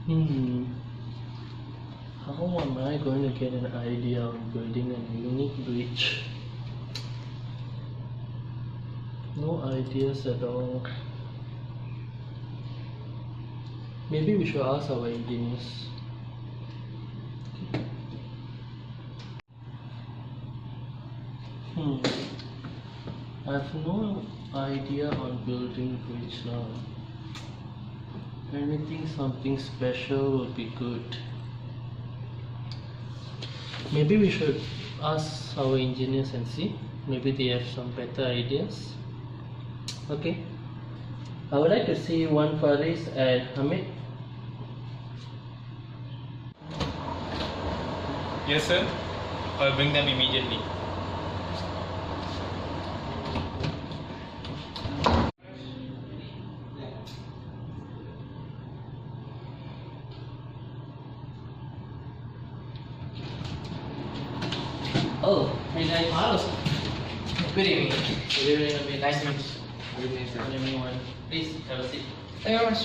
Hmm. How am I going to get an idea on building a unique bridge? No ideas at all. Maybe we should ask our engineers. Hmm. I have no idea on building bridge now. Anything, something special would be good. Maybe we should ask our engineers and see. Maybe they have some better ideas. Okay. I would like to see one Faris and Hamid. Yes, sir. I'll bring them immediately. Oh, hey guys. Carlos. Good evening. Good evening, Hamid. Nice to meet you. Good evening, sir. Good evening, one. Please have a seat. Thank you very much.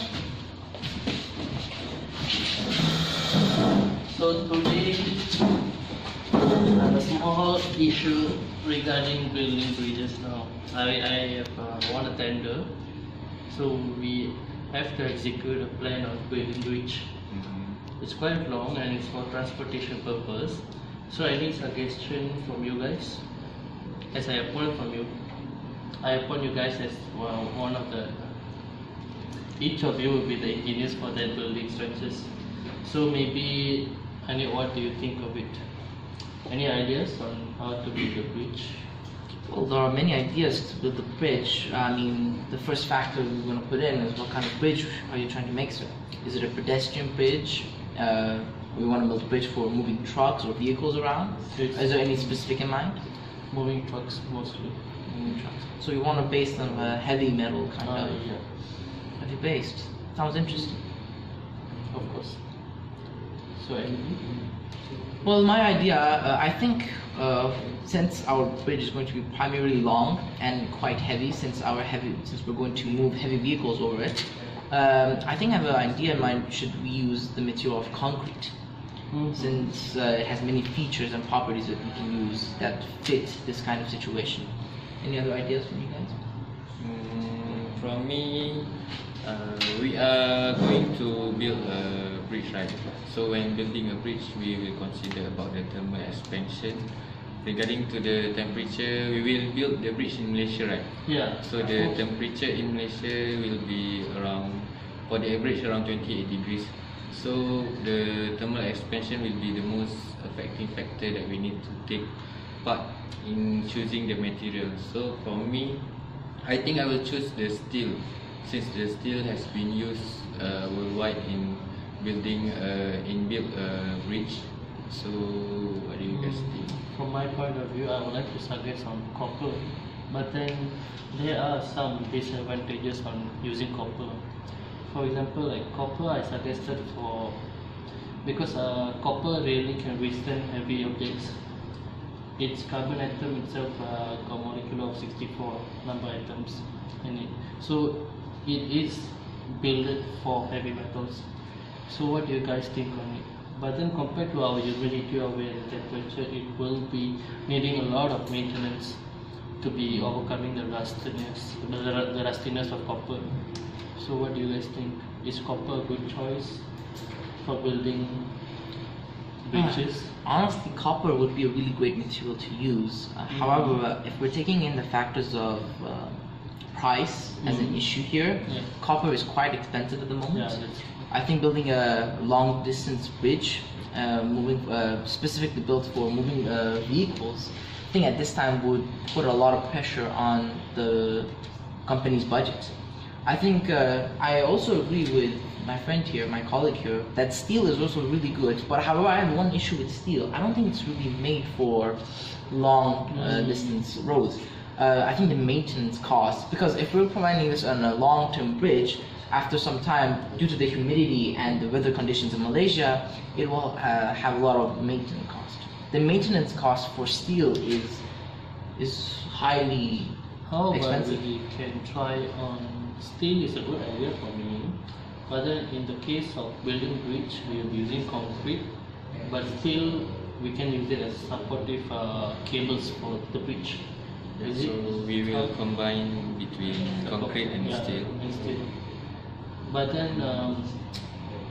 So today, I have a small issue regarding building bridges now. I have won a tender, so we have to execute a plan on building bridge. It's quite long and it's for transportation purpose. So I need suggestion from you guys. As I appoint from you, I appoint you guys as one of the. Each of you will be the engineers for that building structures. So maybe, Anil, what do you think of it? Any ideas on how to build a bridge? Well, there are many ideas to build a bridge. I mean, the first factor we're going to put in is what kind of bridge are you trying to make, sir? Is it a pedestrian bridge? We want to build a bridge for moving trucks or vehicles around. Is there any specific in mind? Moving trucks mostly. Moving trucks. So you want to base them heavy metal kind of Yeah, heavy based. Sounds interesting. of course. So anything? Well, my idea, I think since our bridge is going to be primarily long and quite heavy, since we're going to move heavy vehicles over it, I think I have an idea in mind. Should we use the material of concrete? Since it has many features and properties that we can use that fit this kind of situation. Any other ideas from you guys? From me, we are going to build a bridge, right? So when building a bridge, we will consider about the thermal expansion. Regarding to the temperature, we will build the bridge in Malaysia, right? Yeah. So the temperature in Malaysia will be around, for the average, around 28 degrees. So the thermal expansion will be the most affecting factor that we need to take part in choosing the material. So for me, I think I will choose the steel, since the steel has been used worldwide in building in-built bridge. So what do you guys think? From my point of view, I would like to suggest on copper, but then there are some disadvantages on using copper. For example, like copper, I suggested because copper really can withstand heavy objects. Its carbon atom itself got a molecule of 64 number atoms in it, so it is built for heavy metals. So what do you guys think on it? But then compared to our humidity or the temperature, it will be needing a lot of maintenance to be overcoming the rustiness of copper. So what do you guys think? Is copper a good choice for building bridges? Honestly, copper would be a really great material to use. However, if we're taking in the factors of price as an issue here, copper is quite expensive at the moment. Yeah, I think building a long distance bridge, specifically built for moving vehicles, I think at this time would put a lot of pressure on the company's budget. I think I also agree with my friend here, my colleague here, that steel is also really good. But however, I have one issue with steel. I don't think it's really made for long distance roads. I think the maintenance costs, because if we're providing this on a long-term bridge, after some time, due to the humidity and the weather conditions in Malaysia, it will have a lot of maintenance cost. The maintenance cost for steel is highly How about expensive. we can try on steel is a good idea for me. But then in the case of building bridge, we will be using concrete, but still we can use it as supportive cables for the bridge. Yeah, Is so it we will how- combine between concrete and yeah, steel. and steel. But then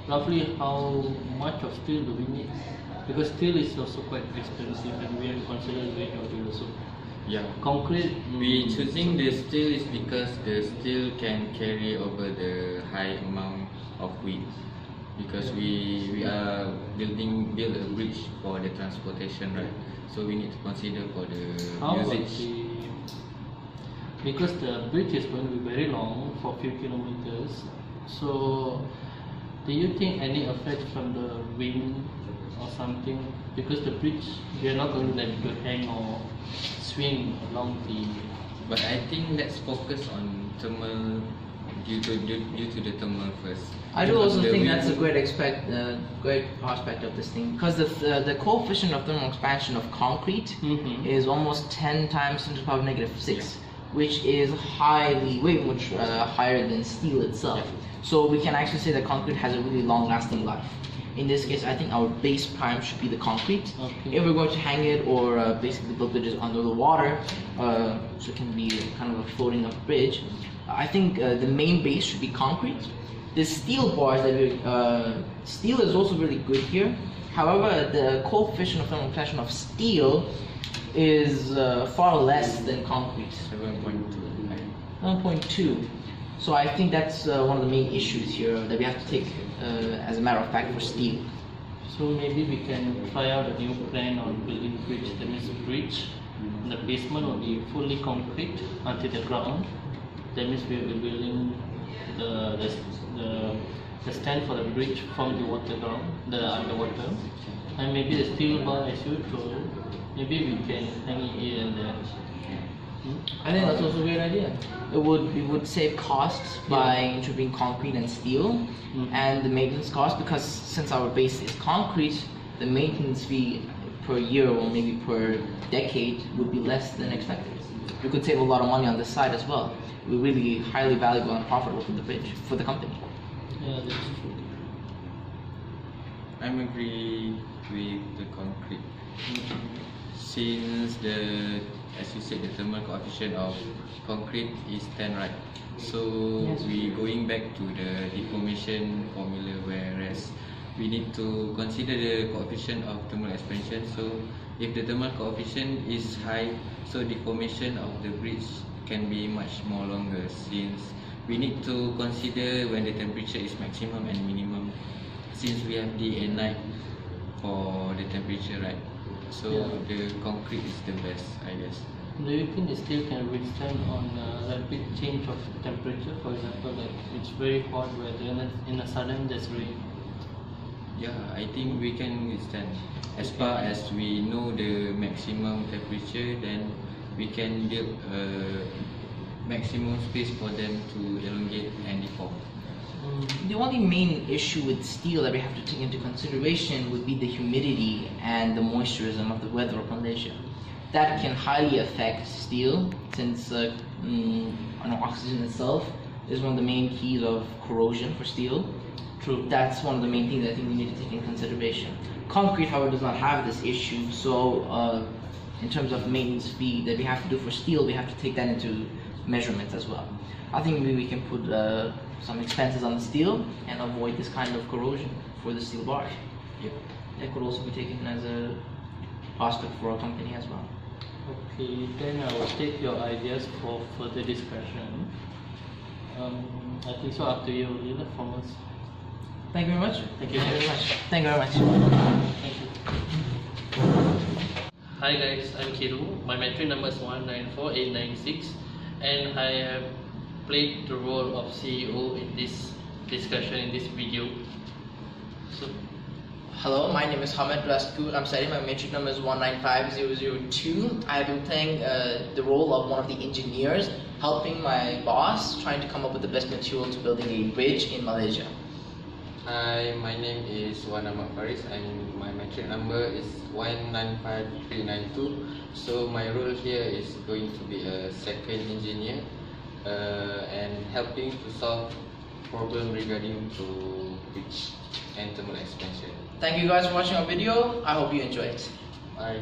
roughly how much of steel do we need? Because steel is also quite expensive and we have to consider the weight of it also. Yeah. Concrete, We choosing the steel is because the steel can carry over the high amount of weight. Because we are build a bridge for the transportation, right? So we need to consider for the how about usage. because the bridge is going to be very long for few kilometers. So do you think any effect from the wind or something? Because the bridge, we are not going to let it hang or swing along the. But I think let's focus on thermal due to the thermal first. I do Because also the think wind- that's a great prospect of this thing, because the coefficient of thermal expansion of concrete Mhm. is almost 10 times 10 to the power of -6, which is way much higher than steel itself. So we can actually say that concrete has a really long-lasting life. In this case, I think our base prime should be the concrete. Okay. If we're going to hang it or basically build bridges under the water, so it can be kind of a floating up bridge, I think the main base should be concrete. The steel bars that steel is also really good here. However, the coefficient of thermal expansion of steel is far less than concrete, 7.2. 1.2. So I think that's one of the main issues here that we have to take as a matter of fact for steel. So maybe we can try out a new plan on building bridge. That means bridge, the basement will be fully concrete until the ground. That means we will be building the stand for the bridge from the water ground, the underwater, and maybe the steel bar as you told. Maybe we can hang it here and there. I think that's also a great idea. It would save costs by introducing concrete and steel, and the maintenance cost, because since our base is concrete, the maintenance fee per year or maybe per decade would be less than expected. We could save a lot of money on this side as well. It would really be highly valuable and profitable for the bridge, for the company. Yeah, that's true. I'm agree with the concrete. Since as you said, the thermal coefficient of concrete is 10, right? So we going back to the deformation formula, whereas we need to consider the coefficient of thermal expansion. So if the thermal coefficient is high, so deformation of the bridge can be much more longer, since we need to consider when the temperature is maximum and minimum, since we have day and night for the temperature, right? So the concrete is the best, I guess. Do you think the steel can withstand on rapid change of temperature? For example, like it's very hot weather and in a sudden there's rain. Yeah, I think we can withstand. As far as we know the maximum temperature, then we can build a maximum space for them to elongate and deform. The only main issue with steel that we have to take into consideration would be the humidity and the moisturism of the weather of Malaysia. That can highly affect steel, since oxygen itself is one of the main keys of corrosion for steel. True. That's one of the main things I think we need to take in consideration. Concrete, however, does not have this issue, so in terms of maintenance fee that we have to do for steel, we have to take that into measurements as well. I think maybe we can put some expenses on the steel and avoid this kind of corrosion for the steel bars. Yep. That could also be taken as a prospect for our company as well. Okay, then I will take your ideas for further discussion. I think so. Up to you, Lila, from us. Thank you very much. Thank you. very much. Thank you very much. Thank you. Hi guys, I'm Kiru. My metric number is 194896, and I have played the role of CEO in this discussion, in this video. So, Hello, my name is Hamid Rasku. I'm studying, my metric number is 195002. I've been playing the role of one of the engineers, helping my boss, trying to come up with the best material to building a bridge in Malaysia. Hi, my name is Wan Ahmad Faris and my metric number is 195392. So my role here is going to be a second engineer and helping to solve problem regarding to pitch and thermal expansion. Thank you guys for watching our video. I hope you enjoyed. Bye.